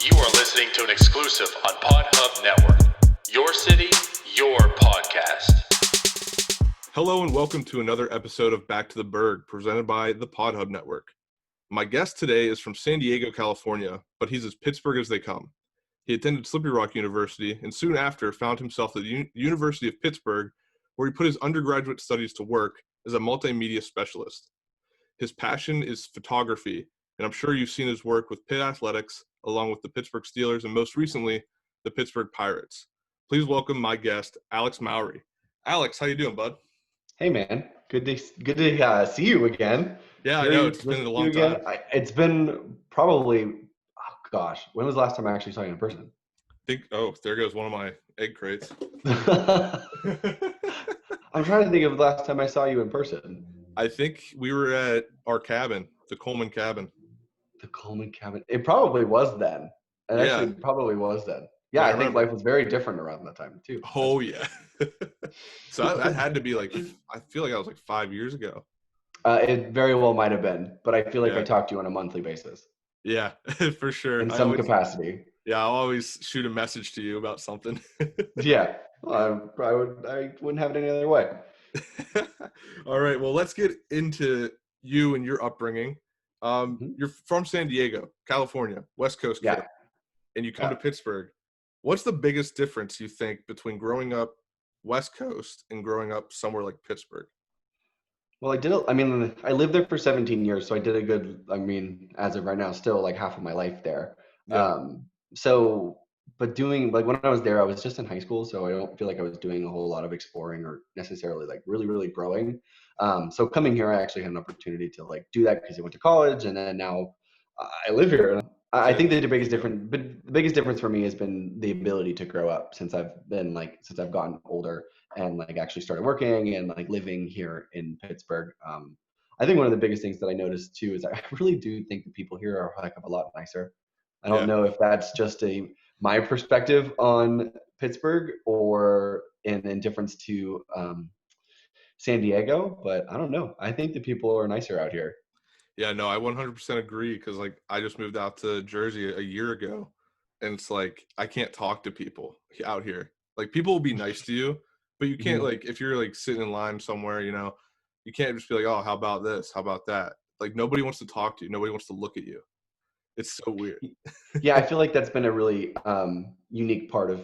You are listening to an exclusive on PodHub Network. Your city, your podcast. Hello and welcome to another episode of Back to the Burgh, presented by the PodHub Network. My guest today is from San Diego, California, but he's as Pittsburgh as they come. He attended Slippery Rock University and soon after found himself at the University of Pittsburgh, where he put his undergraduate studies to work as a multimedia specialist. His passion is photography, and I'm sure you've seen his work with Pitt Athletics, along with the Pittsburgh Steelers, and most recently, the Pittsburgh Pirates. Please welcome my guest, Alex Mowrey. Alex, how you doing, bud? Hey, man. Good to see you again. Yeah, I know. It's been a long time. It's been probably, when was the last time I actually saw you in person? There goes one of my egg crates. I'm trying to think of the last time I saw you in person. I think we were at our cabin, the Coleman cabin. The Coleman cabin. It probably was then. Actually probably was then. Yeah, I think life was very different around that time, too. Oh, yeah. So that had to be I feel like that was 5 years ago. It very well might have been, but I feel like I talked to you on a monthly basis. Yeah, for sure. In some capacity. Yeah, I'll always shoot a message to you about something. Yeah, well, I wouldn't have it any other way. All right, well, let's get into you and your upbringing. You're from San Diego, California, West Coast kid, and you come to Pittsburgh. What's the biggest difference you think between growing up West Coast and growing up somewhere like Pittsburgh? Well, I lived there for 17 years, so I did a good, as of right now, still half of my life there. Yeah. But when I was there, I was just in high school, so I don't feel like I was doing a whole lot of exploring or necessarily really, really growing. So coming here, I actually had an opportunity to do that because I went to college, and then now I live here. And I think the biggest difference for me has been the ability to grow up since I've gotten older and actually started working and living here in Pittsburgh. I think one of the biggest things that I noticed too is I really do think the people here are a heck of a lot nicer. I don't know if that's just my perspective on Pittsburgh or in difference to San Diego, but I don't know. I think the people are nicer out here. Yeah, no, I 100% agree because I just moved out to Jersey a year ago, and it's I can't talk to people out here. People will be nice to you, but you can't if you're sitting in line somewhere, you can't just be oh, how about this? How about that? Nobody wants to talk to you. Nobody wants to look at you. It's so weird. Yeah, I feel like that's been a really unique part of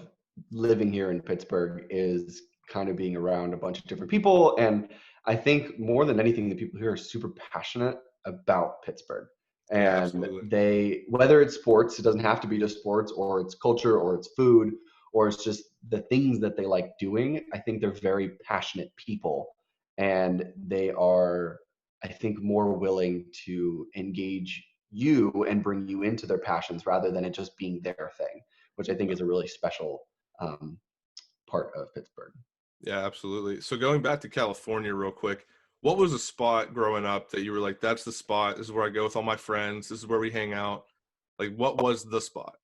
living here in Pittsburgh is kind of being around a bunch of different people. And I think more than anything, the people here are super passionate about Pittsburgh. And whether it's sports, it doesn't have to be just sports, or it's culture, or it's food, or it's just the things that they like doing. I think they're very passionate people, and they are, I think, more willing to engage you and bring you into their passions rather than it just being their thing, which I think is a really special part of Pittsburgh. Yeah, absolutely. So going back to California real quick, what was a spot growing up that you were that's the spot, this is where I go with all my friends, this is where we hang out? What was the spot?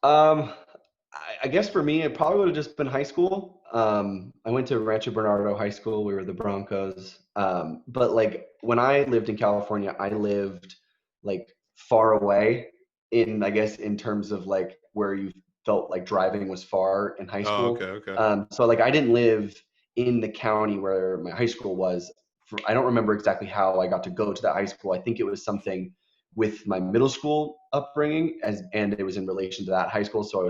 I guess for me, it probably would have just been high school. I went to Rancho Bernardo High School. We were the Broncos. But when I lived in California, I lived far away in terms of where you felt like driving was far in high school. Oh, okay. So I didn't live in the county where my high school was. I don't remember exactly how I got to go to that high school. I think it was something with my middle school upbringing and it was in relation to that high school. So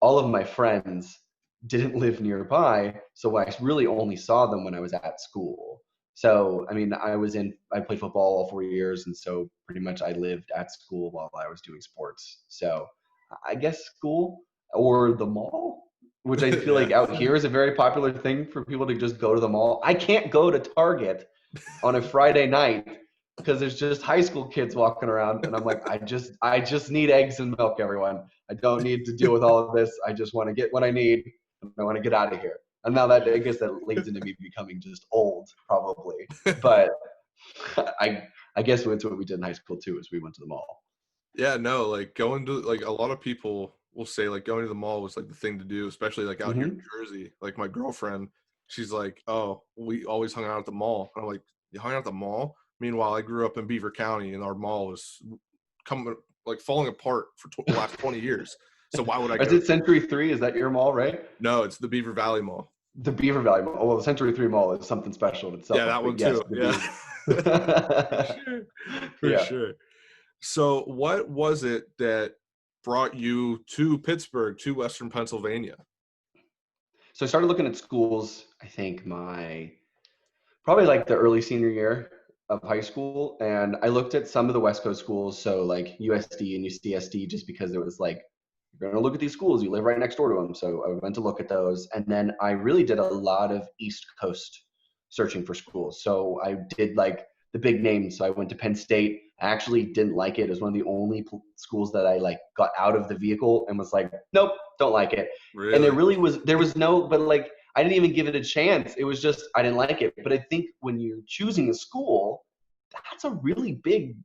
all of my friends didn't live nearby. So I really only saw them when I was at school. So, I played football all 4 years. And so pretty much I lived at school while I was doing sports. So I guess school or the mall, which I feel like out here is a very popular thing for people to just go to the mall. I can't go to Target on a Friday night because there's just high school kids walking around, and I'm I just need eggs and milk, everyone. I don't need to deal with all of this. I just want to get what I need, and I want to get out of here. And now I guess that leads into me becoming just old, probably. But I guess that's what we did in high school too, is we went to the mall. Yeah, no, going to a lot of people will say going to the mall was the thing to do, especially out here in Jersey. My girlfriend, she's oh, we always hung out at the mall. And I'm you hung out at the mall? Meanwhile, I grew up in Beaver County, and our mall was falling apart for the last 20 years. So why would I Is go? it Century 3? Is that your mall, right? No, it's the Beaver Valley Mall. The Beaver Valley Mall. Oh, well, the Century 3 Mall is something special in itself. Yeah, that but one yes, too. the Yeah. Beaver. For Yeah. sure. So what was it that brought you to Pittsburgh, to Western Pennsylvania? So I started looking at schools, I think probably like the early senior year of high school. And I looked at some of the West Coast schools, so like USD and UCSD, just because it was like, you're going to look at these schools, you live right next door to them. So I went to look at those. And then I really did a lot of East Coast searching for schools. So I did like the big names. So I went to Penn State. I actually didn't like it. It was one of the only schools that I like got out of the vehicle and was like, nope, don't like it. Really? And there was no, but like, I didn't even give it a chance. It was just, I didn't like it. But I think when you're choosing a school, that's a really big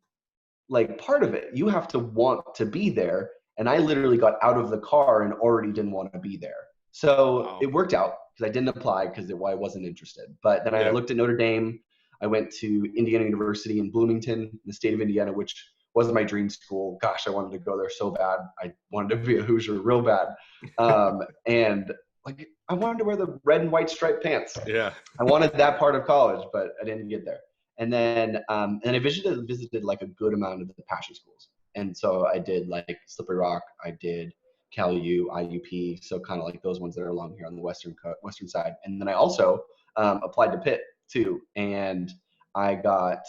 like part of it. You have to want to be there. And I literally got out of the car and already didn't want to be there. So Wow. it worked out because I didn't apply because I wasn't interested. But then I looked at Notre Dame. I went to Indiana University in Bloomington, in the state of Indiana, which was my dream school. Gosh, I wanted to go there so bad. I wanted to be a Hoosier real bad. And like, I wanted to wear the red and white striped pants. Yeah. I wanted that part of college, but I didn't get there. And then I visited like a good amount of the passion schools. And so I did like Slippery Rock, I did Cal U, IUP, so kind of like those ones that are along here on the western side. And then I also applied to Pitt too, and I got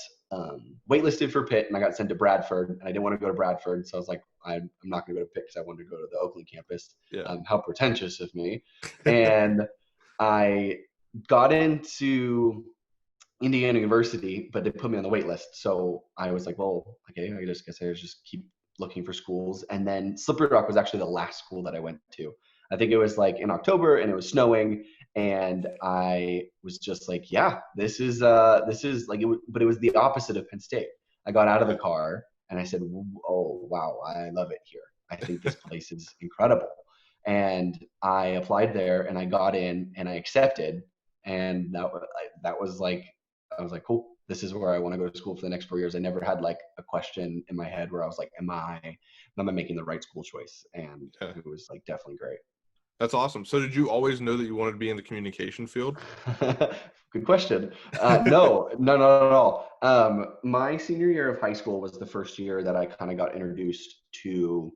waitlisted for Pitt, and I got sent to Bradford, and I didn't want to go to Bradford, so I was like, I'm not going to go to Pitt because I wanted to go to the Oakland campus. Yeah. How pretentious of me. And I got into Indiana University, but they put me on the wait list. So I was like, well, okay, I guess I just keep looking for schools. And then Slippery Rock was actually the last school that I went to. I think it was like in October and it was snowing. And I was just like, yeah, this is like, but it was the opposite of Penn State. I got out of the car and I said, oh, wow, I love it here. I think this place is incredible. And I applied there and I got in and I accepted. And that was like, I was like, cool, this is where I want to go to school for the next 4 years. I never had like a question in my head where I was like, am I making the right school choice? And it was like definitely great. That's awesome. So did you always know that you wanted to be in the communication field? Good question. No, not at all. My senior year of high school was the first year that I kind of got introduced to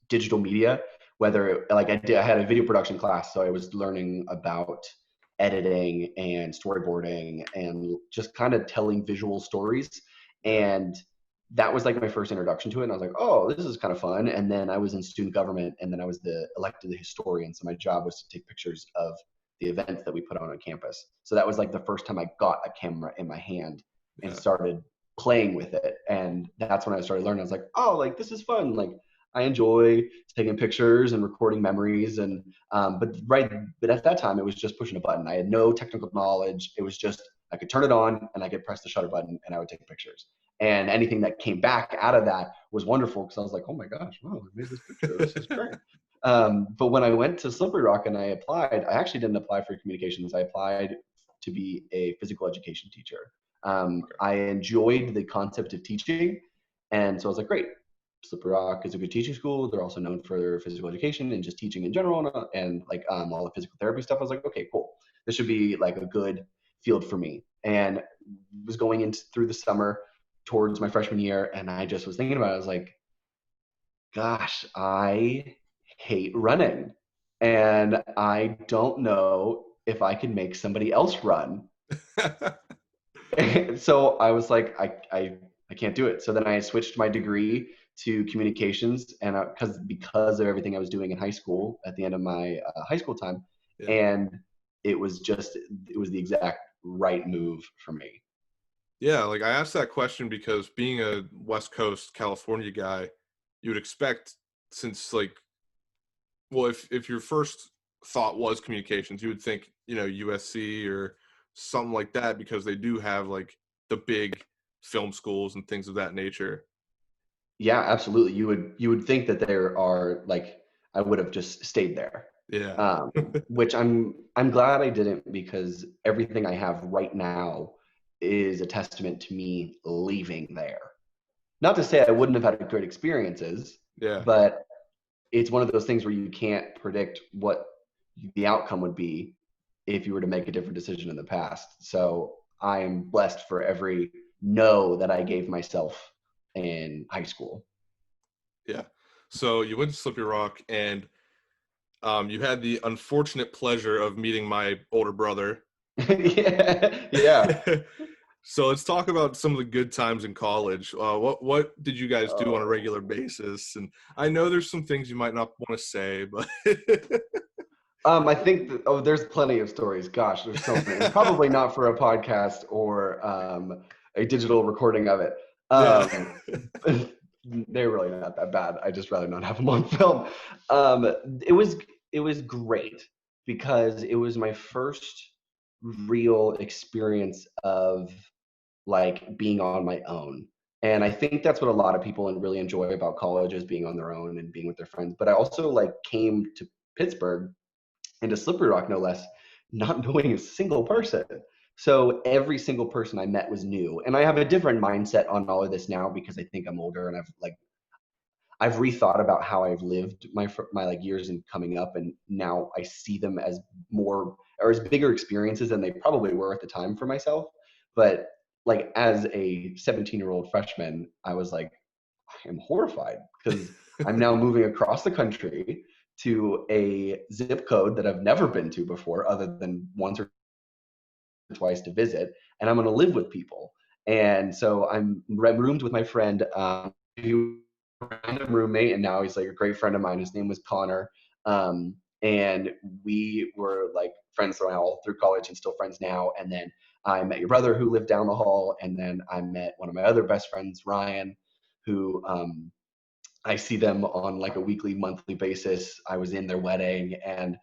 digital media, I had a video production class. So I was learning about editing and storyboarding and just kind of telling visual stories. And that was like my first introduction to it. And I was like, oh, this is kind of fun. And then I was in student government, and then I was elected the historian. So my job was to take pictures of the events that we put on campus. So that was like the first time I got a camera in my hand and started playing with it. And that's when I started learning. I was like, oh, like this is fun. Like I enjoy taking pictures and recording memories. And but at that time, it was just pushing a button. I had no technical knowledge. It was just I could turn it on and I could press the shutter button and I would take pictures. And anything that came back out of that was wonderful because I was like, oh my gosh, wow, I made this picture. This is great. But when I went to Slippery Rock and I applied, I actually didn't apply for communications. I applied to be a physical education teacher. I enjoyed the concept of teaching. And so I was like, great. Slippery Rock is a good teaching school. They're also known for their physical education and just teaching in general and like all the physical therapy stuff. I was like, okay, cool. This should be like a good field for me. And was going through the summer towards my freshman year, and I just was thinking about it. I was like, gosh, I hate running, and I don't know if I can make somebody else run. So I was like, I can't do it. So then I switched my degree to communications, and because of everything I was doing in high school at the end of my high school time, and it was the exact right move for me. Yeah, like I asked that question because being a West Coast California guy, you would expect, since like, well, if your first thought was communications, you would think, USC or something like that, because they do have like the big film schools and things of that nature. Yeah, absolutely. You would think that there are like, I would have just stayed there. Yeah. Which I'm glad I didn't, because everything I have right now is a testament to me leaving there. not to say I wouldn't have had great experiences, Yeah. but it's one of those things where you can't predict what the outcome would be if you were to make a different decision in the past. So I am blessed for every no that I gave myself in high school. Yeah. So you went to Slippery Rock, and you had the unfortunate pleasure of meeting my older brother. Yeah. So let's talk about some of the good times in college. What did you guys do on a Oh. regular basis? And I know there's some things you might not want to say, but I think there's plenty of stories. Gosh, there's so many. Probably not for a podcast or a digital recording of it. yeah, They're really not that bad. I just rather not have them on film. Um, it was it was great because it was my first real experience of like being on my own. And I think that's what a lot of people really enjoy about college is being on their own and being with their friends. But I also like came to Pittsburgh and to Slippery Rock, no less, not knowing a single person. So every single person I met was new, and I have a different mindset on all of this now because I think I'm older and I've rethought about how I've lived my like years in coming up, and now I see them as more or as bigger experiences than they probably were at the time for myself. But like as a 17-year-old freshman, I was like, I am horrified because I'm now moving across the country to a zip code that I've never been to before, other than once or twice to visit, and I'm going to live with people. And so I'm roomed with my friend, he was a random roommate, and now he's like a great friend of mine. His name was Connor, and we were like friends all through college and still friends now. And then I met your brother who lived down the hall, and then I met one of my other best friends, Ryan, who I see them on like a weekly, monthly basis. I was in their wedding, and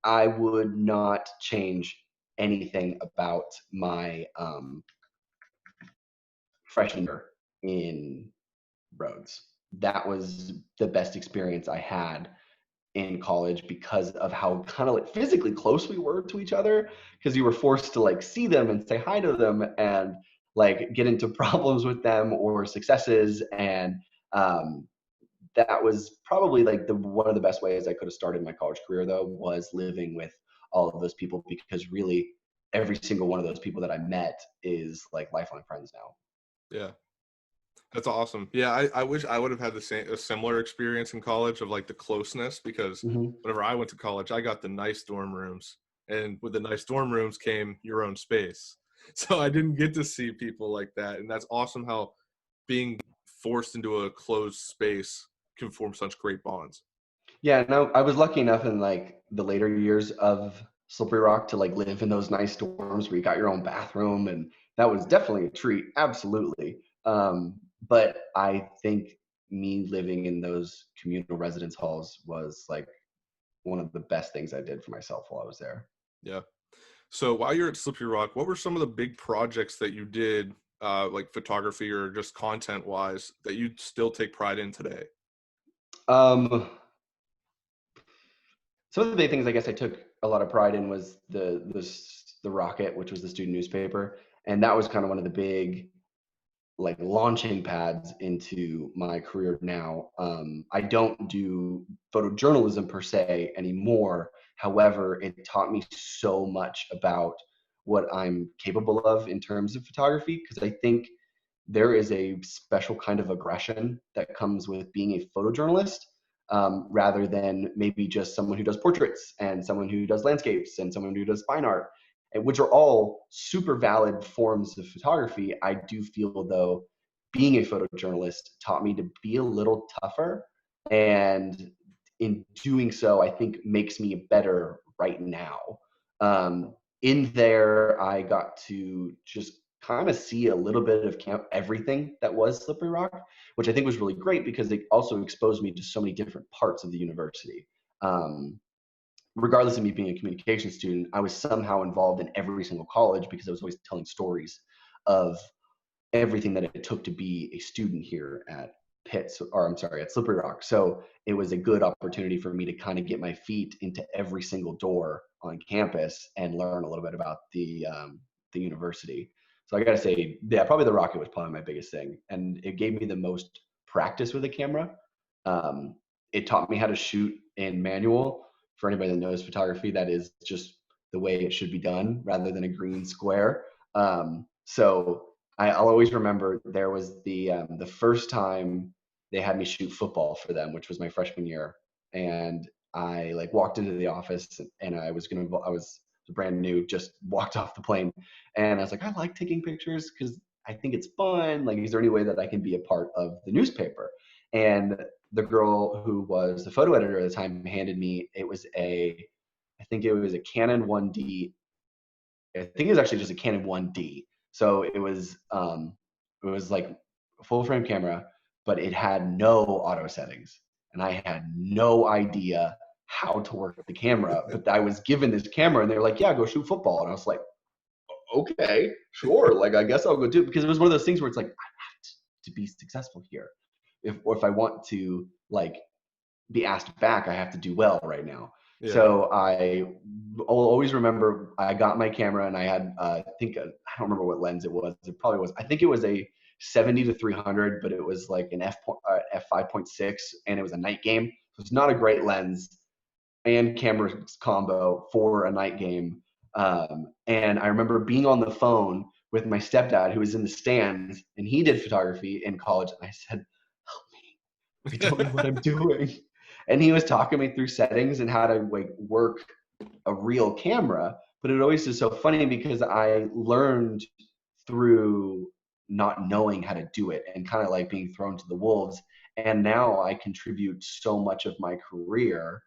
I would not change anything about my freshman year in Rhodes. That was the best experience I had in college because of how kind of like physically close we were to each other, because you were forced to like see them and say hi to them and like get into problems with them or successes. And um, that was probably like the one of the best ways I could have started my college career, though, was living with all of those people, because really every single one of those people that I met is like lifelong friends now. yeah, that's awesome. Yeah, I wish I would have had a similar experience in college of like the closeness, because Hmm. whenever I went to college, I got the nice dorm rooms, and with the nice dorm rooms came your own space. So I didn't get to see people like that, and that's awesome how being forced into a closed space can form such great bonds. Yeah, no, I was lucky enough in like the later years of Slippery Rock to like live in those nice dorms where you got your own bathroom, and that was definitely a treat, absolutely. But I think me living in those communal residence halls was like one of the best things I did for myself while I was there. Yeah. So while you're at Slippery Rock, what were some of the big projects that you did, like photography or just content wise, that you still take pride in today? Um, some of the big things I guess I took a lot of pride in was the Rocket, which was the student newspaper, and that was kind of one of the big like launching pads into my career now. I don't do photojournalism per se anymore. However, it taught me so much about what I'm capable of in terms of photography, because I think there is a special kind of aggression that comes with being a photojournalist, rather than maybe just someone who does portraits and someone who does landscapes and someone who does fine art, which are all super valid forms of photography. I do feel though being a photojournalist taught me to be a little tougher, and in doing so, I think makes me better right now. In there, I got to just kind of see a little bit of camp everything that was Slippery Rock, which I think was really great because it also exposed me to so many different parts of the university. Um, Regardless of me being a communication student, I was somehow involved in every single college because I was always telling stories of everything that it took to be a student here at at Slippery Rock. So it was a good opportunity for me to kind of get my feet into every single door on campus and learn a little bit about the university. So I got to say, yeah, probably the rocket was probably my biggest thing. And it gave me the most practice with a camera. It taught me how to shoot in manual. For anybody that knows photography, that is just the way it should be done rather than a green square. So I'll always remember there was the first time they had me shoot football for them, which was my freshman year. And I like walked into the office and I was brand new, just walked off the plane. And I was like, I like taking pictures because I think it's fun. Like, is there any way that I can be a part of the newspaper? And the girl who was the photo editor at the time handed me, I think it was a Canon 1D. I think it was actually just a Canon 1D. So it was like a full frame camera, but it had no auto settings. And I had no idea how to work the camera, but I was given this camera and they were like, yeah, go shoot football. And I was like, okay, sure. Like, I guess I'll go do it, because it was one of those things where it's like, I have to be successful here. If I want to like be asked back, I have to do well right now. Yeah. So I'll always remember I got my camera and I had, I don't remember what lens it was. It probably was, I think it was a 70-300, but it was like an f5.6 and it was a night game. So it's not a great lens and camera combo for a night game. And I remember being on the phone with my stepdad who was in the stands, and he did photography in college. And I said, help me, I don't know what I'm doing. And he was talking me through settings and how to like work a real camera. But it always is so funny because I learned through not knowing how to do it and kind of like being thrown to the wolves. And now I contribute so much of my career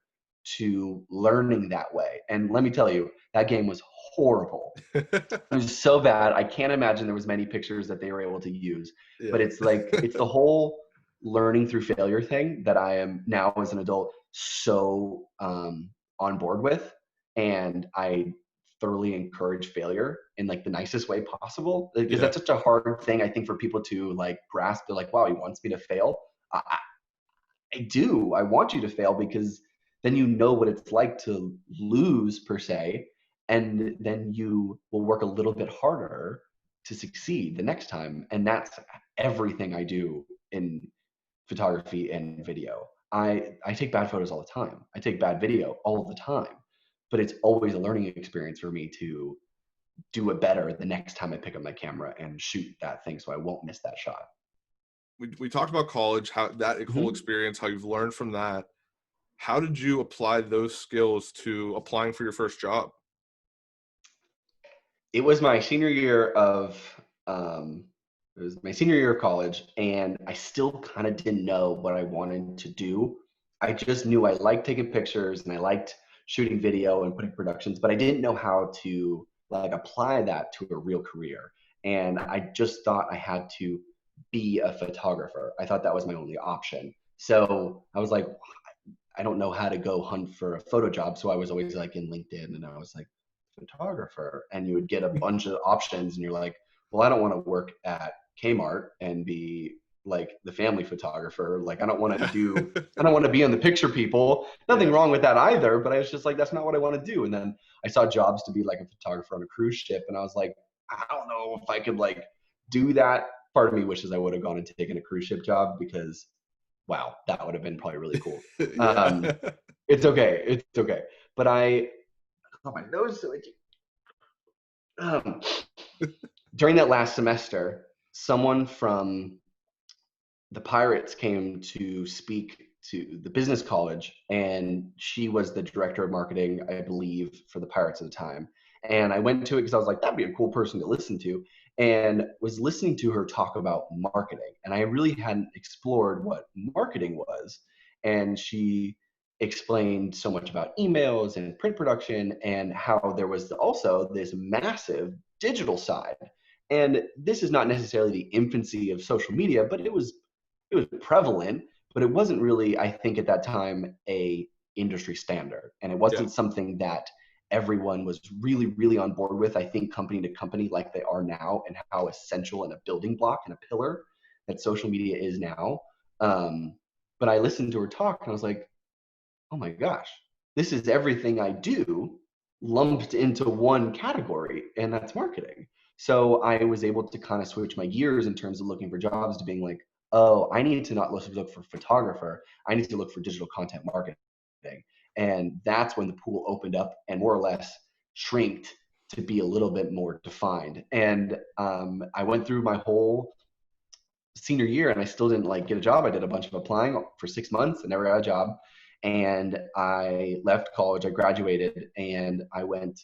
to learning that way. And let me tell you, that game was horrible. It was so bad. I can't imagine there was many pictures that they were able to use. Yeah. But it's like, it's the whole learning through failure thing that I am now as an adult so on board with. And I thoroughly encourage failure in like the nicest way possible, because that's such a hard thing, I think, for people to like grasp. They're like, wow, he wants me to fail. I do. I want you to fail, because then you know what it's like to lose per se, and then you will work a little bit harder to succeed the next time. And that's everything I do in photography and video. I take bad photos all the time. I take bad video all the time, but it's always a learning experience for me to do it better the next time I pick up my camera and shoot that thing, so I won't miss that shot. We talked about college, how that whole experience, how you've learned from that. How did you apply those skills to applying for your first job? It was my senior year of college, and I still kind of didn't know what I wanted to do. I just knew I liked taking pictures and I liked shooting video and putting productions, but I didn't know how to like apply that to a real career. And I just thought I had to be a photographer. I thought that was my only option. So I was like, I don't know how to go hunt for a photo job. So I was always like in LinkedIn, and I was like, photographer, and you would get a bunch of options, and you're like, well, I don't want to work at Kmart and be like the family photographer. Like, I don't want to be on the picture people. Nothing wrong with that either, but I was just like, that's not what I want to do. And then I saw jobs to be like a photographer on a cruise ship, and I was like, I don't know if I could like do that. Part of me wishes I would have gone and taken a cruise ship job, because wow, that would have been probably really cool. It's okay. But my nose is so itchy. During that last semester, someone from the Pirates came to speak to the business college, and she was the director of marketing, I believe, for the Pirates at the time. And I went to it because I was like, that'd be a cool person to listen to, and was listening to her talk about marketing. And I really hadn't explored what marketing was. And she explained so much about emails and print production, and how there was also this massive digital side. And this is not necessarily the infancy of social media, but it was prevalent, but it wasn't really, I think at that time, a industry standard. And it wasn't something that everyone was really, really on board with, I think, company to company, like they are now, and how essential and a building block and a pillar that social media is now. But I listened to her talk, and I was like, oh my gosh, this is everything I do lumped into one category, and that's marketing. So I was able to kind of switch my gears in terms of looking for jobs to being like, oh, I need to not look for photographer. I need to look for digital content marketing. And that's when the pool opened up and more or less shrinked to be a little bit more defined. And I went through my whole senior year and I still didn't like get a job. I did a bunch of applying for 6 months and never got a job. And I left college, I graduated, and I went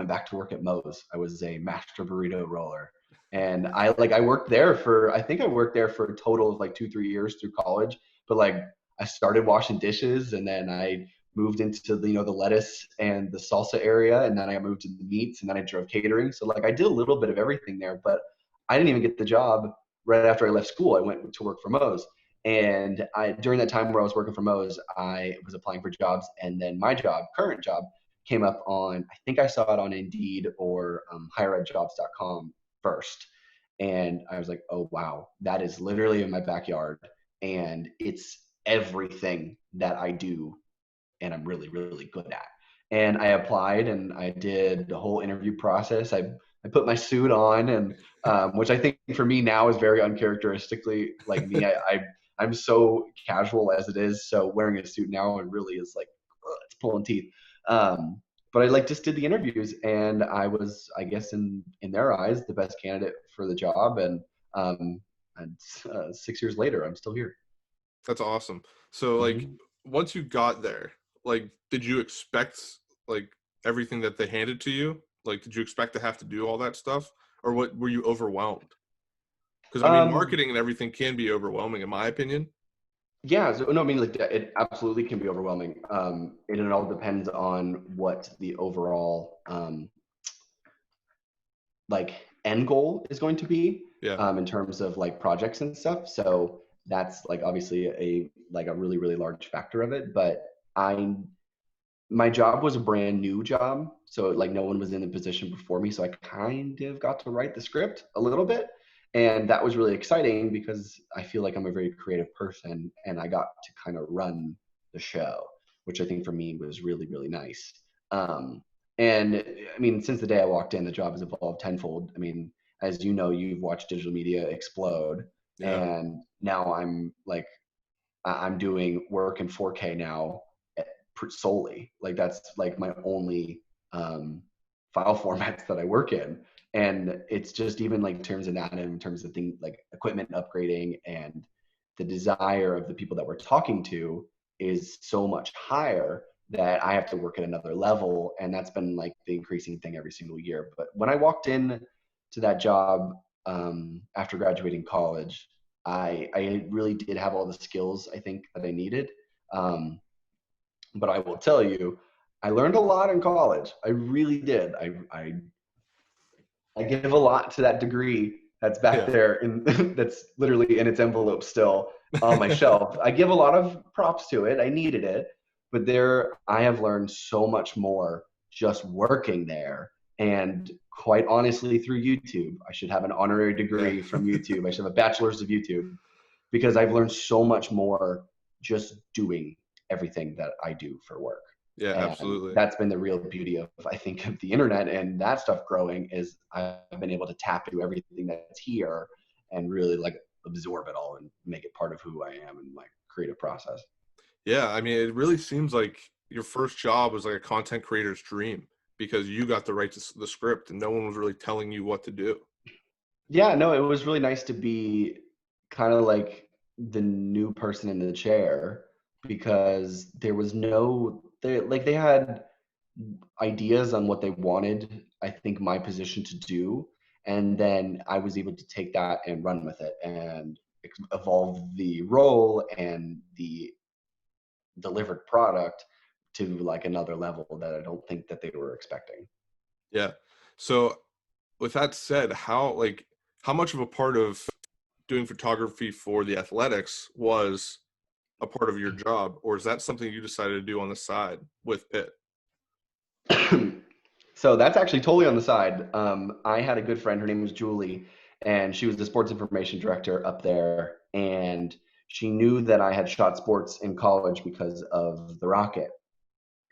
back to work at Moe's. I was a master burrito roller. And I worked there for, I think I worked there for a total of like 2-3 years through college. But like I started washing dishes and then I moved into the, the lettuce and the salsa area. And then I moved to the meats and then I drove catering. So like I did a little bit of everything there, but I didn't even get the job right after I left school. I went to work for Moe's. And during that time where I was working for Moe's, I was applying for jobs. And then my current job, came up on, I think I saw it on Indeed or higheredjobs.com first. And I was like, oh, wow, that is literally in my backyard. And it's everything that I do and I'm really, really good at. And I applied and I did the whole interview process. I put my suit on and which I think for me now is very uncharacteristically like me. I'm so casual as it is. So wearing a suit now, it really is like, it's pulling teeth. But I just did the interviews and I was, I guess in their eyes, the best candidate for the job. And 6 years later, I'm still here. That's awesome. So like once you got there, like, did you expect like everything that they handed to you? Like, did you expect to have to do all that stuff or what were you overwhelmed? Because I mean, marketing and everything can be overwhelming in my opinion. Yeah, so no, I mean, like it absolutely can be overwhelming. It all depends on what the overall like end goal is going to be. Yeah. In terms of like projects and stuff. So that's like obviously a really, really large factor of it. But my job was a brand new job, so like no one was in the position before me, so I kind of got to write the script a little bit. And that was really exciting because I feel like I'm a very creative person and I got to kind of run the show, which I think for me was really, really nice. And I mean, since the day I walked in, the job has evolved tenfold. I mean, as you know, you've watched digital media explode. Yeah. And now I'm doing work in 4K now solely. Like that's like my only file formats that I work in. And it's just even like in terms of that, in terms of things like equipment upgrading and the desire of the people that we're talking to is so much higher that I have to work at another level. And that's been like the increasing thing every single year. But when I walked in to that job after graduating college, I really did have all the skills I think that I needed. But I will tell you, I learned a lot in college. I really did. I give a lot to that degree that's back there and that's literally in its envelope still on my shelf. I give a lot of props to it. I needed it, but I have learned so much more just working there. And quite honestly, through YouTube, I should have an honorary degree from YouTube. I should have a bachelor's of YouTube because I've learned so much more just doing everything that I do for work. Yeah, and absolutely. That's been the real beauty of, I think, of the internet and that stuff growing is I've been able to tap into everything that's here and really like absorb it all and make it part of who I am and my creative process. Yeah, I mean, it really seems like your first job was like a content creator's dream because you got to write the script and no one was really telling you what to do. Yeah, no, it was really nice to be kind of like the new person in the chair because there was they had ideas on what they wanted, I think, my position to do. And then I was able to take that and run with it and evolve the role and the delivered product to like another level that I don't think that they were expecting. Yeah. So with that said, how much of a part of doing photography for the Athletics was a part of your job, or is that something you decided to do on the side with Pitt? So that's actually totally on the side. I had a good friend, her name was Julie, and she was the sports information director up there. And she knew that I had shot sports in college because of the Rocket.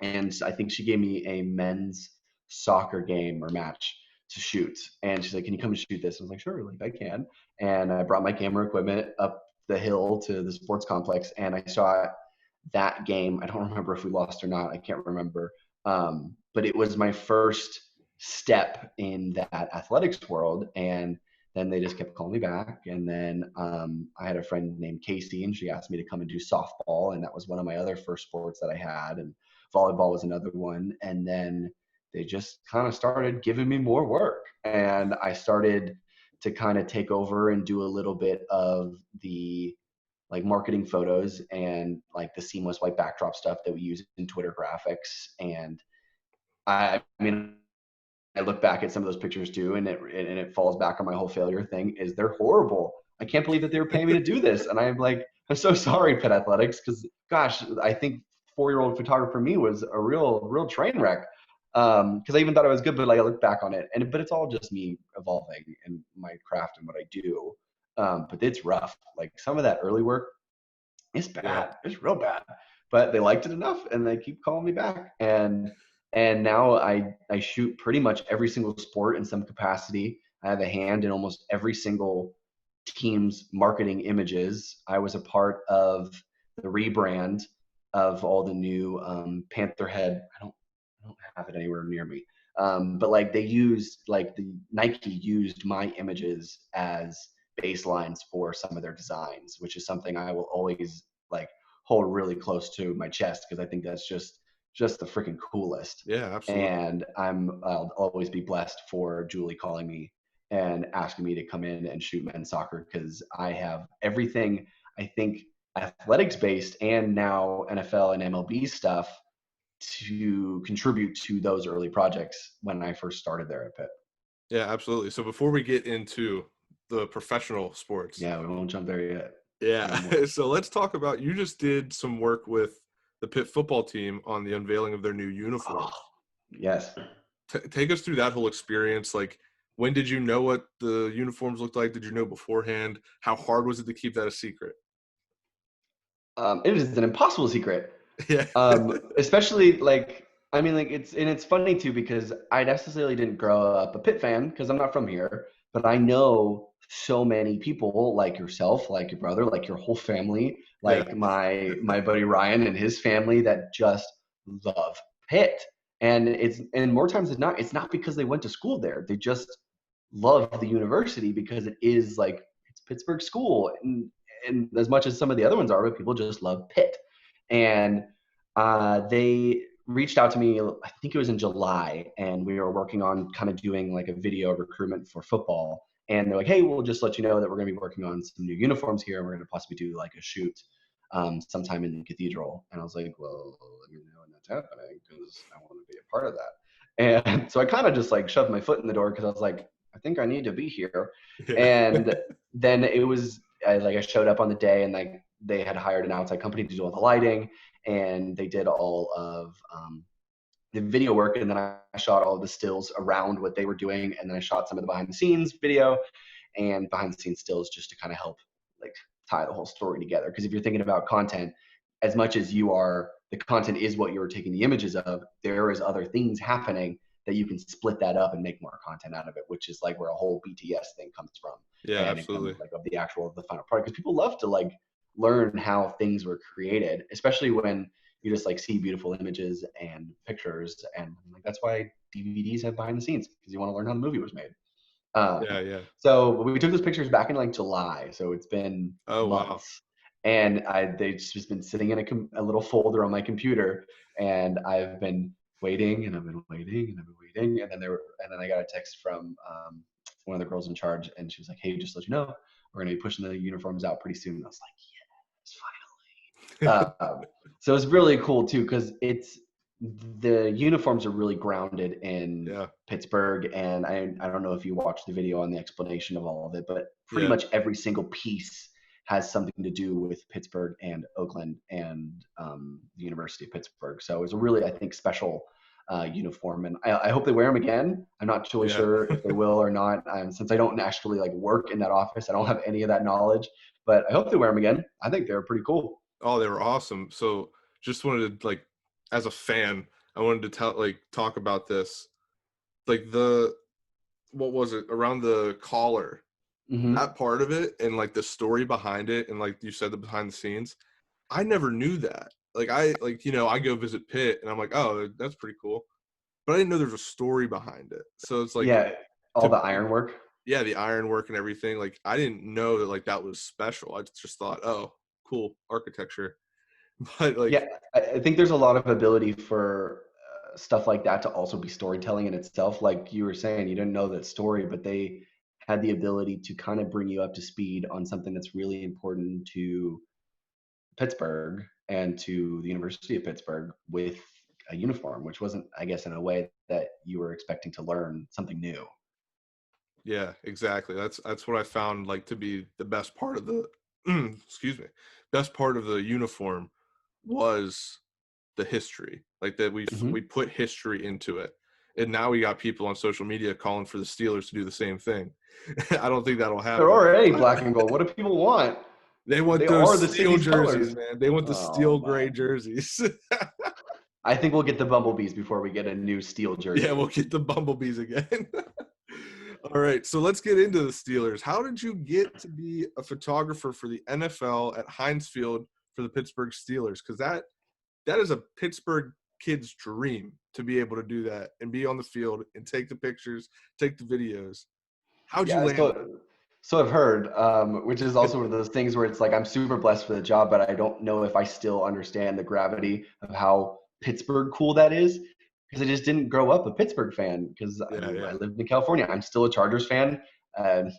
And I think she gave me a men's soccer game or match to shoot. And she's like, can you come and shoot this? I was like, sure, like I can. And I brought my camera equipment up the hill to the sports complex, and I shot that game. I don't remember if we lost or not. I can't remember. But it was my first step in that athletics world. And then they just kept calling me back. And then I had a friend named Casey, and she asked me to come and do softball. And that was one of my other first sports that I had. And volleyball was another one. And then they just kind of started giving me more work. And I started to kind of take over and do a little bit of the like marketing photos and like the seamless white backdrop stuff that we use in Twitter graphics. And I mean, I look back at some of those pictures too, and it falls back on my whole failure thing is they're horrible. I can't believe that they were paying me to do this. And I'm like, I'm so sorry, Pitt Athletics, because gosh, I think 4-year-old photographer for me was a real train wreck. Because I even thought I was good, but like I look back on it, but it's all just me evolving in my craft and what I do. But it's rough. Like some of that early work, it's bad. Yeah. It's real bad. But they liked it enough, and they keep calling me back. And now I shoot pretty much every single sport in some capacity. I have a hand in almost every single team's marketing images. I was a part of the rebrand of all the new Panther head. I don't have it anywhere near me. But like they used, like the Nike used my images as baselines for some of their designs, which is something I will always like hold really close to my chest, because I think that's just the freaking coolest. Yeah, absolutely. And I'll always be blessed for Julie calling me and asking me to come in and shoot men's soccer, because I have everything, I think, athletics based and now NFL and MLB stuff to contribute to those early projects when I first started there at Pitt. Yeah, absolutely. So before we get into the professional sports. Yeah, we won't jump there yet. Yeah. So let's talk about, you just did some work with the Pitt football team on the unveiling of their new uniforms. Oh, yes. Take us through that whole experience. Like, when did you know what the uniforms looked like? Did you know beforehand? How hard was it to keep that a secret? It was an impossible secret. Yeah. Especially like, I mean, like it's funny too, because I necessarily didn't grow up a Pitt fan because I'm not from here, but I know so many people like yourself, like your brother, like your whole family, like Yeah. my buddy Ryan and his family that just love Pitt. And more times than not, it's not because they went to school there. They just love the university because it is like, it's Pittsburgh school. And as much as some of the other ones are, but people just love Pitt. And they reached out to me, I think it was in July, and we were working on kind of doing like a video recruitment for football. And they're like, hey, we'll just let you know that we're going to be working on some new uniforms here, and we're going to possibly do like a shoot sometime in the cathedral. And I was like, well, let me know when that's happening, because I want to be a part of that. And so I kind of just like shoved my foot in the door, because I was like, I think I need to be here. Yeah. And then it was I showed up on the day, and like they had hired an outside company to do all the lighting, and they did all of the video work. And then I shot all of the stills around what they were doing, and then I shot some of the behind the scenes video and behind the scenes stills, just to kind of help like tie the whole story together. Because if you're thinking about content, as much as the content is what you're taking the images of, there is other things happening that you can split that up and make more content out of it, which is like where a whole BTS thing comes from. Yeah, and absolutely. Like of the final product, because people love to like learn how things were created, especially when you just like see beautiful images and pictures. And like that's why DVDs have behind the scenes, because you want to learn how the movie was made. Yeah. So we took those pictures back in like July, so it's been months. Wow. And they've just been sitting in a little folder on my computer, and I've been waiting, and I've been waiting, and I've been waiting. And then I got a text from one of the girls in charge, and she was like, hey, just to let you know, we're going to be pushing the uniforms out pretty soon. And I was like, yes, finally. So it's really cool too, because the uniforms are really grounded in Pittsburgh. And I don't know if you watched the video on the explanation of all of it, but pretty much every single piece has something to do with Pittsburgh and Oakland and the University of Pittsburgh. So it's a really, I think, special uniform. And I hope they wear them again. I'm not totally sure if they will or not. Since I don't actually like work in that office, I don't have any of that knowledge, but I hope they wear them again. I think they're pretty cool. Oh, they were awesome. So just wanted to, like, as a fan, I wanted to talk about this. Like, what was it, around the collar, Mm-hmm. that part of it, and like the story behind it, and like you said, the behind the scenes. I never knew that. Like I go visit Pitt, and I'm like, oh, that's pretty cool. But I didn't know there was a story behind it. So it's like, Yeah, all the ironwork. yeah, the ironwork and everything. Like I didn't know that like that was special. I just thought, oh, cool architecture. But like, Yeah, I think there's a lot of ability for stuff like that to also be storytelling in itself. Like you were saying, you didn't know that story, but they had the ability to kind of bring you up to speed on something that's really important to Pittsburgh and to the University of Pittsburgh with a uniform, which wasn't, I guess, in a way that you were expecting to learn something new. yeah, exactly. That's what I found like to be the best part of the excuse me, best part of the uniform was the history. Like that we Hmm. put history into it. And now we got people on social media calling for the Steelers to do the same thing. I don't think that'll They're happen. already black and gold. What do people want? They want They those are the steel city's jerseys, colors. man. They want the Oh steel my. gray jerseys. I think we'll get the Bumblebees before we get a new steel Yeah, jersey. we'll get the Bumblebees again. All right, so let's get into the Steelers. How did you get to be a photographer for the NFL at Heinz Field for the Pittsburgh Steelers? Because that is a Pittsburgh kid's dream to be able to do that and be on the field and take the pictures, take the videos. How'd you Yeah, land so I've heard, which is that? also one of those things where it's like I'm super blessed for the job, but I don't know if I still understand the gravity of how Pittsburgh cool that is because I just didn't grow up a Pittsburgh fan because I Yeah, mean I yeah. lived in California. I'm still a Chargers fan. And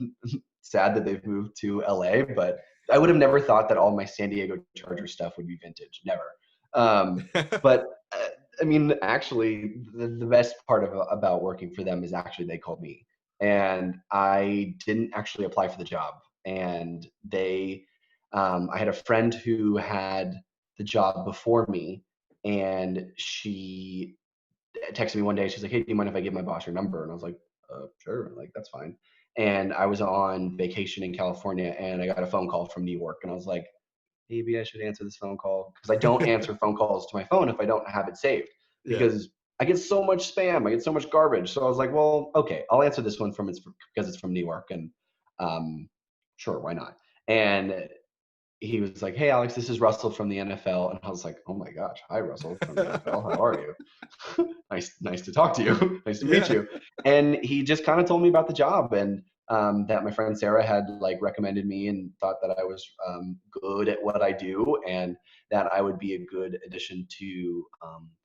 sad that they've moved to LA, but I would have never thought that all my San Diego Chargers stuff would be vintage. Never. But uh, I mean, actually, the best part about working for them is actually they called me and I didn't actually apply for the job. And I had a friend who had the job before me, and she texted me one day. She's like, "Hey, do you mind if I give my boss your number?" And I was like, "Sure, like that's fine." And I was on vacation in California, and I got a phone call from New York, and I was like, maybe I should answer this phone call because I don't answer phone calls to my phone if I don't have it saved Yeah. because I get so much spam, I get so much garbage. So I was like, well, okay, I'll answer this one because it's from New York, and sure, why not? And he was like, "Hey, Alex, this is Russell from the NFL," and I was like, "Oh my gosh, hi, Russell from the NFL. How are you? Nice to talk to you. Nice to meet Yeah. you." And he just kind of told me about the job and that my friend Sarah had like recommended me and thought that I was good at what I do and that I would be a good addition to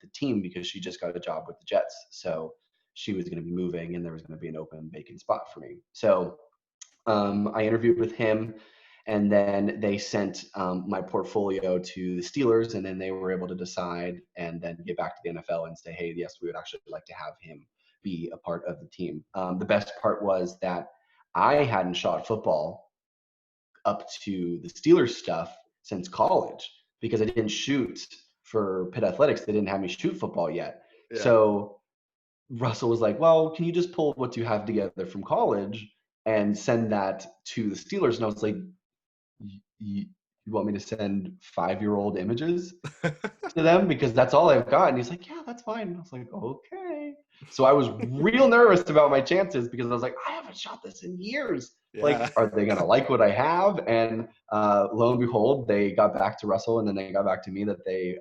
the team because she just got a job with the Jets, so she was going to be moving and there was going to be an open vacant spot for me. So I interviewed with him, and then they sent my portfolio to the Steelers, and then they were able to decide and then get back to the NFL and say, hey, yes, we would actually like to have him be a part of the team. The best part was that I hadn't shot football up to the Steelers stuff since college because I didn't shoot for Pitt Athletics. They didn't have me shoot football yet. Yeah. So Russell was like, well, can you just pull what you have together from college and send that to the Steelers? And I was like, you want me to send 5-year-old images to them? Because that's all I've got. And he's like, yeah, that's fine. And I was like, okay. So I was real nervous about my chances because I was like, I haven't shot this in years. Yeah. Like, are they going to like what I have? And lo and behold, they got back to Russell and then they got back to me that they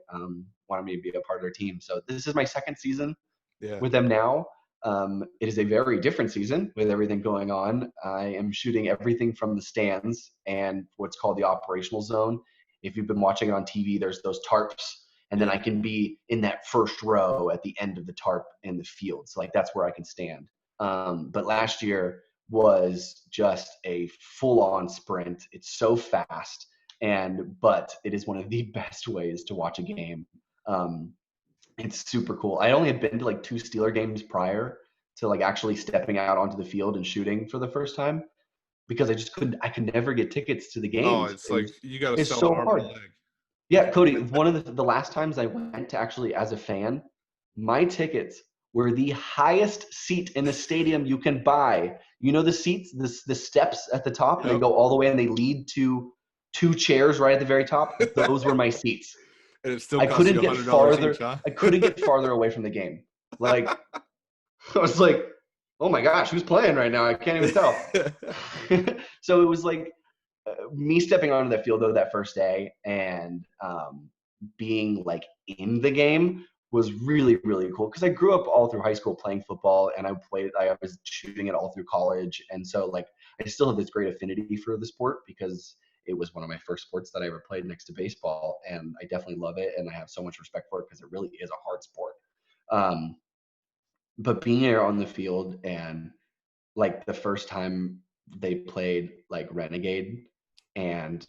wanted me to be a part of their team. So this is my second season Yeah. with them now. It is a very different season with everything going on. I am shooting everything from the stands and what's called the operational zone. If you've been watching it on TV, there's those tarps, and then I Yeah. can be in that first row at the end of the tarp in the field. So like that's where I can stand. But last year was just a full-on sprint. It's so fast, but it is one of the best ways to watch a game. Um, it's super cool. I only had been to like 2 Steeler games prior to like actually stepping out onto the field and shooting for the first time because I could never get tickets to the Oh, games. it's like you got to It's sell an so arm and a hard. leg. Yeah, Cody, one of the last times I went to actually as a fan, my tickets were the highest seat in the stadium you can buy. You know the seats, the steps at the top, and they Yep. go all the way and they lead to 2 chairs right at the very top. Those were my seats. And it still I costs couldn't you get $100 each, farther. huh? I couldn't get farther away from the game. Like I was like, oh my gosh, who's playing right now? I can't even tell. So it was like me stepping onto the field though that first day and being like in the game was really, really cool because I grew up all through high school playing football and I was shooting it all through college. And so like I still have this great affinity for the sport because it was one of my first sports that I ever played next to baseball. And I definitely love it. And I have so much respect for it because it really is a hard sport. Um, but being there on the field and like the first time they played like Renegade and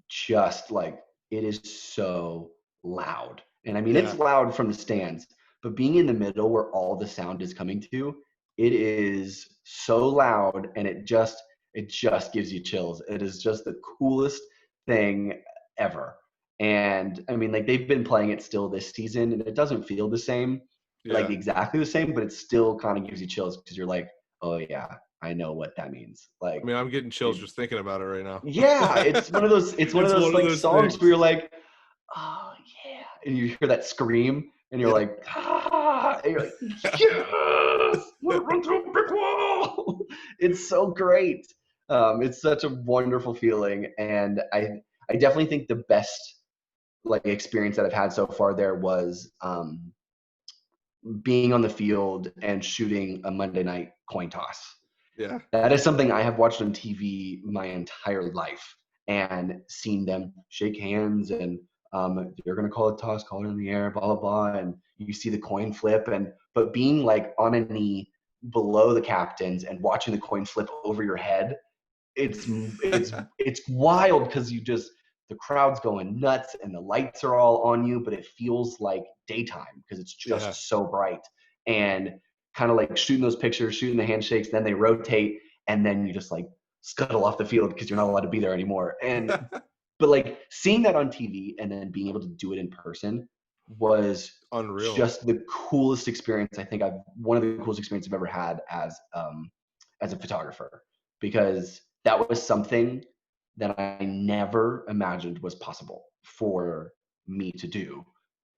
just like it is so loud. And I mean Yeah. it's loud from the stands, but being in the middle where all the sound is coming to, it is so loud and it just gives you chills. It is just the coolest thing ever. And I mean like they've been playing it still this season and it doesn't feel the same, like Yeah. exactly the same, but it still kind of gives you chills because you're like, oh yeah, I know what that means. I Like, mean, I'm getting chills just thinking about it right now. yeah, it's one of those. It's one of It's those one of like those songs things. where you're like, oh yeah, and you hear that scream, and you're Yeah. like, ah, and you're like, yes, we're run through a brick wall. It's so great. It's such a wonderful feeling, and I definitely think the best like experience that I've had so far there was being on the field and shooting a Monday night coin toss. Yeah. That is something I have watched on TV my entire life and seen them shake hands and you're gonna call it toss, call it in the air, blah blah blah, and you see the coin flip but being like on a knee below the captains and watching the coin flip over your head, it's wild because the crowd's going nuts and the lights are all on you, but it feels like daytime because it's Yeah. just so bright. And kind of like shooting those pictures, shooting the handshakes, then they rotate, and then you just like scuttle off the field because you're not allowed to be there anymore. But like seeing that on TV and then being able to do it in person was Unreal. just the coolest experience. I think one of the coolest experiences I've ever had as a photographer because that was something that I never imagined was possible for me to do.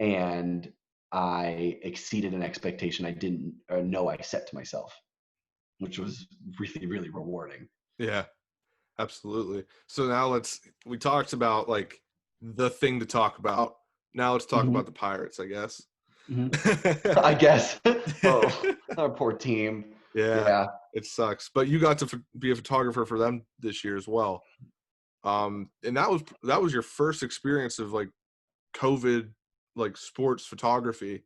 And I exceeded an expectation I didn't know I set to myself, which was really, really rewarding. Yeah. Absolutely. So now we talked about like the thing to talk about. Now let's talk Mm-hmm. about the Pirates, I guess. Mm-hmm. I guess. Oh, our poor team. Yeah, Yeah. it sucks. But you got to be a photographer for them this year as well. And that was your first experience of like COVID, like sports photography.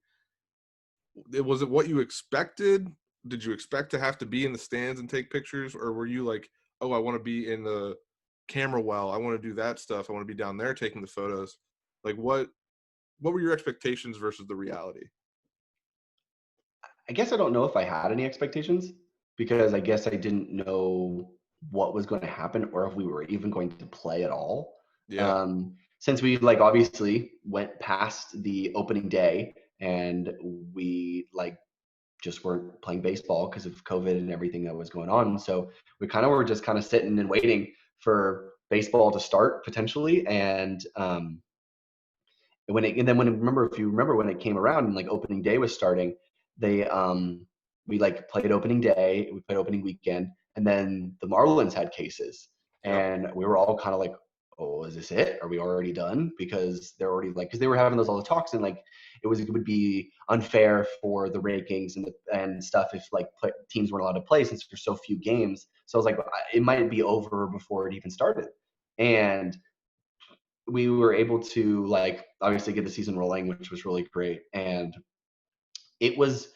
Was it what you expected? Did you expect to have to be in the stands and take pictures, or were you like, oh, I want to be in the camera well, I want to do that stuff, I want to be down there taking the photos? Like what were your expectations versus the reality? I guess I don't know if I had any expectations because I guess I didn't know what was going to happen or if we were even going to play at all. Yeah. Since we like obviously went past the opening day and we like just weren't playing baseball because of COVID and everything that was going on. So we kind of were just kind of sitting and waiting for baseball to start potentially. If you remember when it came around and like opening day was starting, they we like played opening day, we played opening weekend, and then the Marlins had cases, Yep. and we were all kind of like, oh, is this it? Are we already done? Because they're already like, because they were having all the talks and like it would be unfair for the rankings and stuff if like teams weren't allowed to play since there's so few games. So I was like, it might be over before it even started, and we were able to like obviously get the season rolling, which was really great. And it was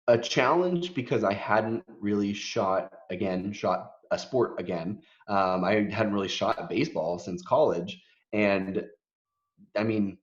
a challenge because I hadn't really shot a sport again. I hadn't really shot baseball since college. And I mean,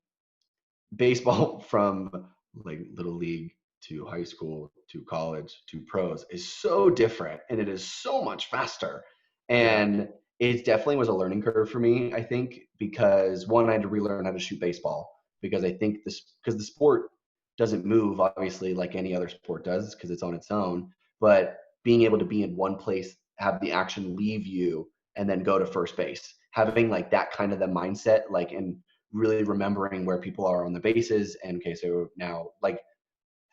baseball from like little league to high school to college to pros is so different and it is so much faster. Yeah. And it definitely was a learning curve for me, I think, because one, I had to relearn how to shoot baseball because I think because the sport doesn't move obviously like any other sport does because it's on its own, but being able to be in one place, have the action leave you and then go to first base, having like that kind of the mindset, like, and really remembering where people are on the bases. And okay, so now like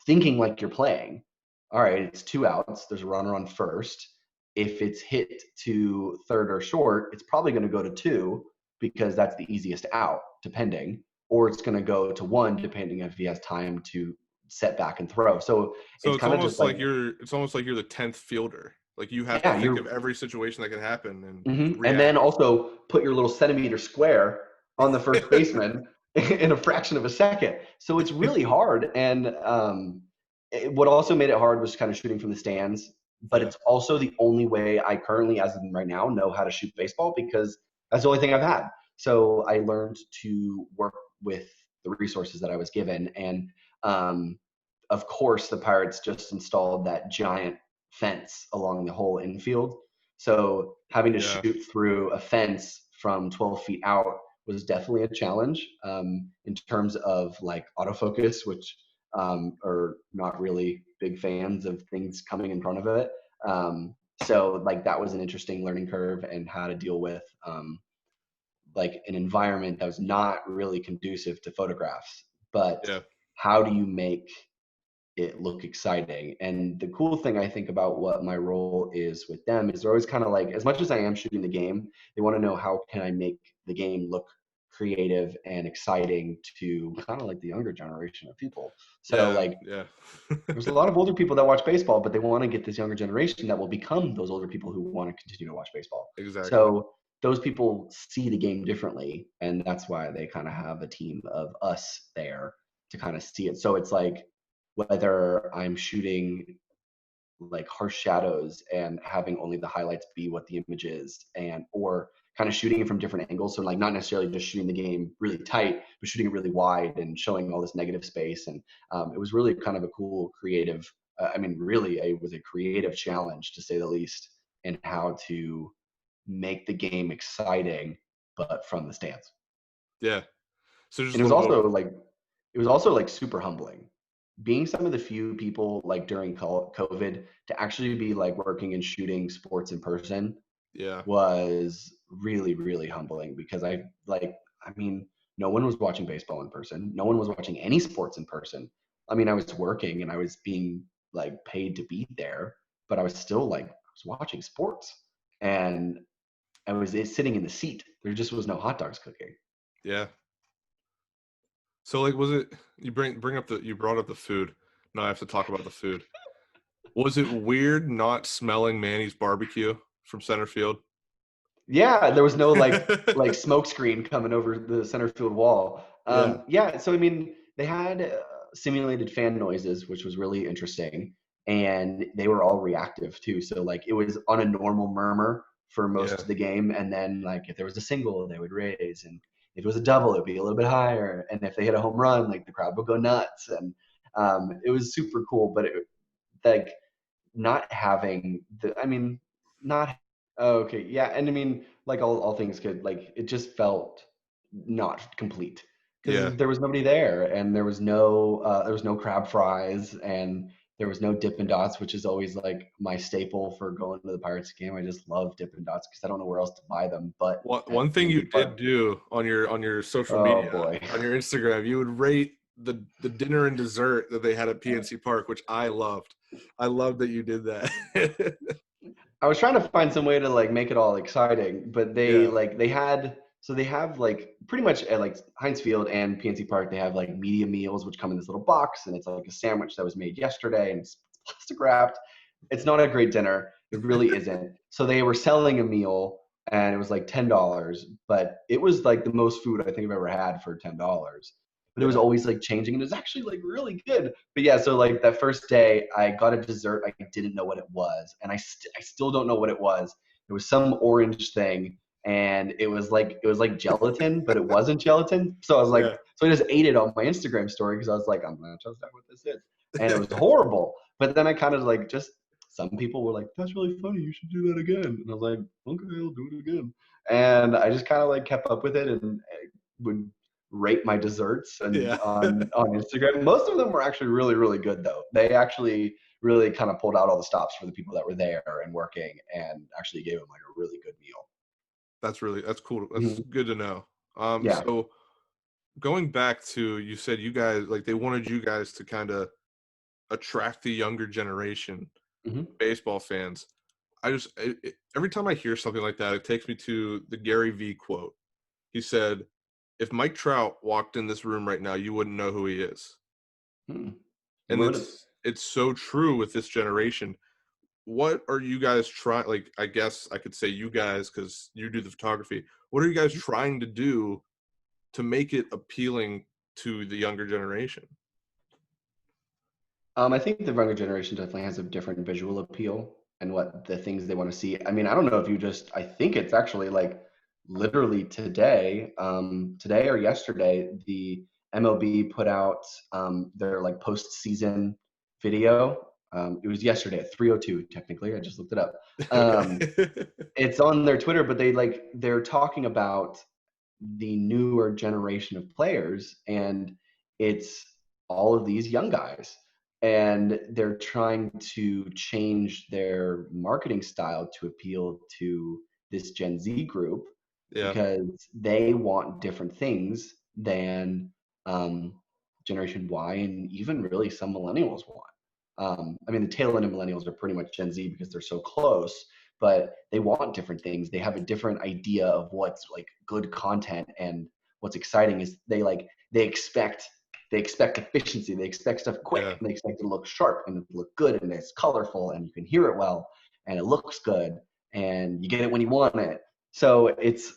thinking like you're playing all right, it's 2 outs. There's a runner on first. If it's hit to third or short, it's probably going to go to 2 because that's the easiest out, depending, or it's going to go to 1 depending if he has time to set back and throw. So So it's it's kind of just almost like like, you're the 10th fielder. Like you have to yeah, think you're of every situation that can happen and and then react. also put your little centimeter square on the first baseman in a fraction of a second. So it's really hard. And what also made it hard was kind of shooting from the stands. But Yeah. it's also the only way I currently, as of right now, know how to shoot baseball because that's the only thing I've had. So I learned to work with the resources that I was given. And of course, the Pirates just installed that giant fence along the whole infield. So having to Yeah. shoot through a fence from 12 feet out was definitely a challenge in terms of like autofocus, which are not really big fans of things coming in front of it. So like that was an interesting learning curve and how to deal with like an environment that was not really conducive to photographs. But Yeah. how do you make it look exciting? And the cool thing I think about what my role is with them is they're always kind of like, as much as I am shooting the game, they want to know how can I make the game look creative and exciting to kind of like the younger generation of people. So Yeah. like Yeah. there's a lot of older people that watch baseball, but they want to get this younger generation that will become those older people who want to continue to watch baseball. Exactly. So those people see the game differently, and that's why they kind of have a team of us there to kind of see it. So it's like whether I'm shooting like harsh shadows and having only the highlights be what the image is, and or kind of shooting it from different angles, so like not necessarily just shooting the game really tight but shooting it really wide and showing all this negative space. And it was really kind of a cool creative, I mean really it was a creative challenge to say the least, in how to make the game exciting but from the stands. Yeah. So And just a little bit. it was also like super humbling being some of the few people like during COVID to actually be like working and shooting sports in person Yeah. was really, really humbling because I mean, no one was watching baseball in person. No one was watching any sports in person. I mean, I was working and I was being like paid to be there, but I was still like, I was watching sports and I was sitting in the seat. There just was no hot dogs cooking. Yeah. So like was it you brought up the food. Now I have to talk about the food. Was it weird not smelling Manny's barbecue from center field? Yeah, there was no like smoke screen coming over the center field wall. Yeah. Yeah, so I mean, they had simulated fan noises, which was really interesting, and they were all reactive too. So like it was on a normal murmur for most Yeah. of the game, and then like if there was a single, they would raise, and if it was a double, it would be a little bit higher, and if they hit a home run, like the crowd would go nuts, and it was super cool. But like not having the, I mean, not oh, okay, yeah, and I mean, like all things good, like it just felt not complete Yeah. because there was nobody there, and there was no crab fries, and there was no Dippin' Dots, which is always like my staple for going to the Pirates game. I just love Dippin' Dots because I don't know where else to buy them, but at One thing you PNC did Park. do on your social Oh media, boy. on your Instagram, you would rate the dinner and dessert that they had at PNC Park, which I loved. I love that you did that. I was trying to find some way to like make it all exciting, but Yeah. they have like pretty much at like Heinz Field and PNC Park, they have like media meals which come in this little box, and it's like a sandwich that was made yesterday and it's plastic wrapped. It's not a great dinner. It really isn't. So they were selling a meal and it was like $10, but it was like the most food I think I've ever had for $10. But it was Yeah. always like changing and it was actually like really good. But yeah, so like that first day, I got a dessert. I didn't know what it was, and I still don't know what it was. It was some orange thing, and it was like gelatin, but it wasn't gelatin. So I was like, Yeah. so I just ate it on my Instagram story because I was like, I'm gonna test out what this is, and it was horrible. But then I kind of like just some people were like, that's really funny. You should do that again. And I was like, okay, I'll do it again. And I just kind of like kept up with it and would rate my desserts and Yeah. on Instagram. Most of them were actually really, really good though. They actually really kind of pulled out all the stops for the people that were there and working and actually gave them like a really good meal. That's cool. That's Mhm. good to know. Yeah. So going back to you said you guys like they wanted you guys to kind of attract the younger generation, Hmm. baseball fans. Every time I hear something like that, it takes me to the Gary V quote. He said, "If Mike Trout walked in this room right now, you wouldn't know who he is." Hmm. You And would have. it's so true with this generation. What are you guys trying? Like, I guess I could say you guys because you do the photography. What are you guys trying to do to make it appealing to the younger generation? I think the younger generation definitely has a different visual appeal and what the things they want to see. I mean, I don't know if you just, I think it's actually like literally today or yesterday, the MLB put out their like post-season video. It was yesterday at 3:02, technically. I just looked it up. Um, Okay. it's on their Twitter, but they're talking about the newer generation of players, and it's all of these young guys, and they're trying to change their marketing style to appeal to this Gen Z group Yeah. because they want different things than um, Generation Y and even really some millennials want. I mean, the tail end of millennials are pretty much Gen Z because they're so close, but they want different things. They have a different idea of what's like good content, and what's exciting is they expect efficiency. They expect stuff quick, Yeah. and they expect it to look sharp and to look good, and it's colorful, and you can hear it well, and it looks good, and you get it when you want it. So it's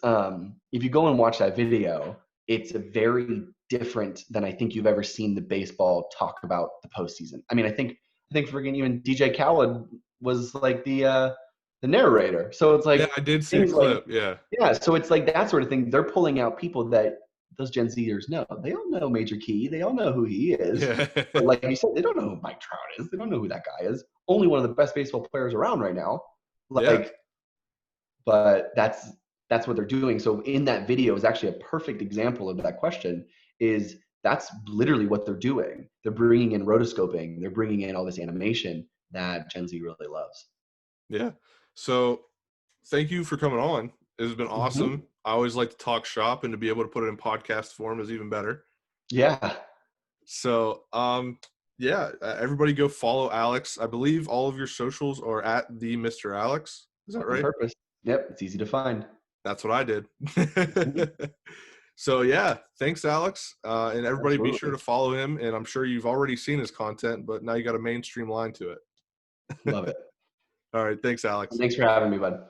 if you go and watch that video, it's a very different than I think you've ever seen the baseball talk about the postseason. I mean, I think freaking even DJ Khaled was like the narrator. So it's Yeah, like I did see a things like, clip. Yeah. yeah. So it's like that sort of thing. They're pulling out people that those Gen Zers know. They all know Major Key. They all know who he is. Yeah. But like you said, they don't know who Mike Trout is. They don't know who that guy is. Only one of the best baseball players around right now. Yeah. Like, but that's what they're doing. So in that video is actually a perfect example of that question. Is that's literally what they're doing. They're bringing in rotoscoping. They're bringing in all this animation that Gen Z really loves. Yeah. So thank you for coming on. It has been Hmm. awesome. I always like to talk shop, and to be able to put it in podcast form is even better. Yeah, So, yeah, everybody go follow Alex. I believe all of your socials are at the Mr. Alex. Is that on right? purpose. Yep, it's easy to find. That's what I did. Mhm. So yeah, thanks, Alex. And everybody be sure Absolutely. to follow him. And I'm sure you've already seen his content, but now you got a mainstream line to it. Love it. All right. Thanks, Alex. Thanks for having me, bud.